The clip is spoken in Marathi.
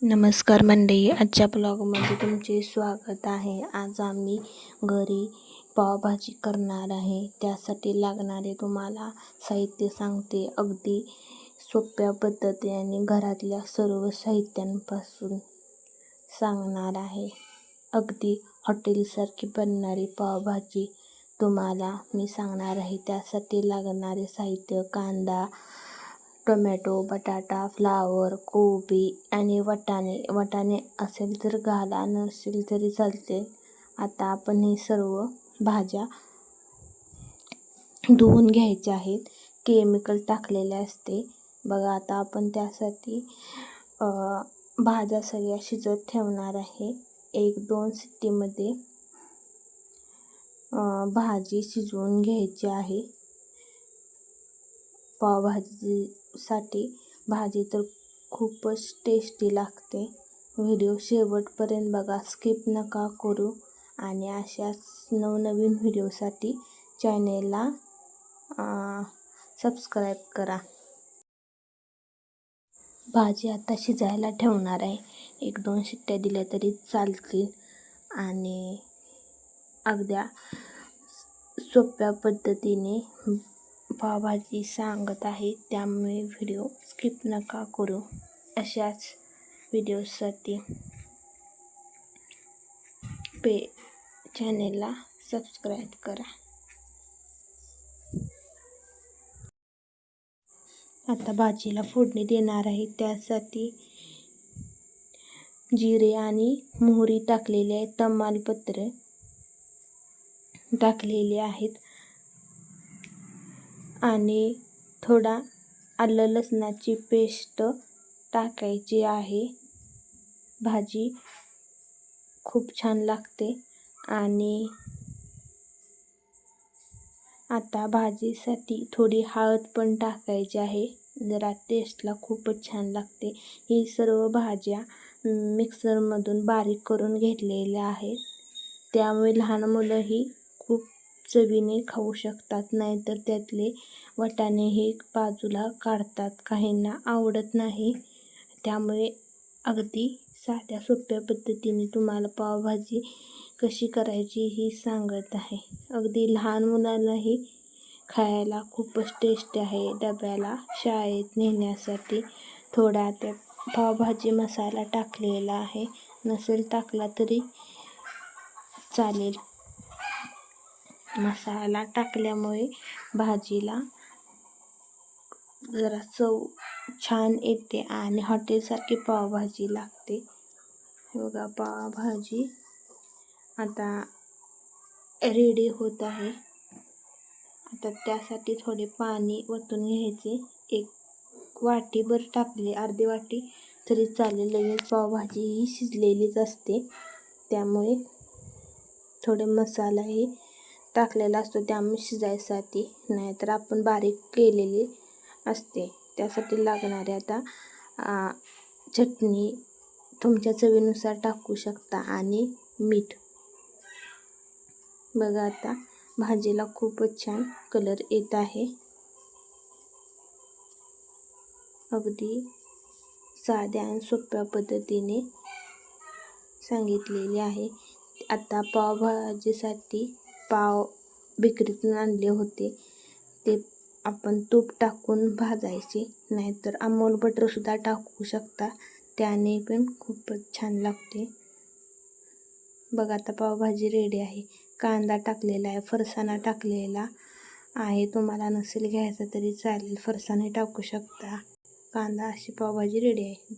नमस्कार मंडळी, आजच्या ब्लॉगमध्ये तुमचे स्वागत आहे. आज आम्ही घरी पावभाजी करणार आहे. त्यासाठी लागणारे तुम्हाला साहित्य सांगते. अगदी सोप्या पद्धतीने घरातल्या सर्व साहित्यांपासून सांगणार आहे. अगदी हॉटेलसारखी बनणारी पावभाजी तुम्हाला मी सांगणार आहे. त्यासाठी लागणारे साहित्य: कांदा, टोमॅटो, बटाटा, फ्लावर, कोबी आणि वाटाणे असेल तर घाला, नसेल तरी चालते. आता आपण हे सर्व भाज्या धुवून घ्यायच्या आहेत. केमिकल टाकलेले असते बघा. आता आपण त्यासाठी भाज्या सगळ्या शिजत ठेवणार आहे. 1-2 शिट्टीमध्ये भाजी शिजवून घ्यायची आहे. पावभाजीसाठी भाजी तर खूपच टेस्टी लागते. व्हिडिओ शेवटपर्यंत बघा, स्किप नका करू. आणि अशाच नवनवीन व्हिडिओसाठी चॅनेलला सबस्क्राईब करा. भाजी आता शिजायला ठेवणार आहे. 1-2 शिट्ट्या दिल्या तरी चालतील. आणि अगद्या सोप्या पद्धतीने पावभाजी सांगत आहे, त्यामुळे व्हिडिओ स्किप नका करू. अशाच व्हिडिओसाठी चॅनेलला सबस्क्राईब करा. आता भाजीला फोडणी देणार आहे. त्यासाठी जिरे आणि मोहरी टाकलेली आहे. तमालपत्र टाकलेले आहेत आणि थोडा आलं लसणाची पेस्ट टाकायची आहे. भाजी खूप छान लागते. आणि आता भाजीसाठी थोडी हळद पण टाकायची आहे, जरा टेस्टला खूपच छान लागते. ही सर्व भाज्या मिक्सरमधून बारीक करून घेतलेल्या आहेत. त्यामुळे लहान मुलंही खूप चवीने खाऊ शकतात. नाहीतर त्यातले वाटाणे हे बाजूला काढतात, काहींना आवडत नाही. त्यामुळे अगदी साध्या सोप्या पद्धतीने तुम्हाला पावभाजी कशी करायची ही सांगत आहे. अगदी लहान मुलांनाही खायला खूपच टेस्टी आहे. डब्याला शाळेत नेण्यासाठी थोडा त्या पावभाजी मसाला टाकलेला आहे, नसेल टाकला तरी चालेल. मसाला टाकल्यामुळे भाजीला जरा चव छान येते आणि हॉटेलसारखी पावभाजी लागते. बघा, पावभाजी आता रेडी होत आहे. आता त्यासाठी थोडे पाणी ओतून घ्यायचे. 1 वाटीभर टाकले, अर्धी वाटी तरी चालेल. लगेच पावभाजी ही शिजलेलीच असते, त्यामुळे थोडे मसालाही टाकलेला असतो त्यामुळे शिजायसाठी. नाहीतर आपण बारीक केलेली असते. त्यासाठी लागणारे आता चटणी तुमच्या चवीनुसार टाकू शकता आणि मीठ. बघा, आता भाजीला खूपच छान कलर येत आहे. अगदी साध्या आणि सोप्या पद्धतीने सांगितलेली आहे. आता पावभाजीसाठी पाव बेकरीतून आणले होते, ते आपण तूप टाकून भाजायचे. नाहीतर अमूल बटरसुद्धा टाकू शकता, त्याने पण खूपच छान लागते. बघा, आता पावभाजी रेडी आहे. कांदा टाकलेला आहे, फरसाणा टाकलेला आहे. तुम्हाला नसेल घ्यायचा तरी चालेल, फरसाणे टाकू शकता. कांदा अशी पावभाजी रेडी आहे.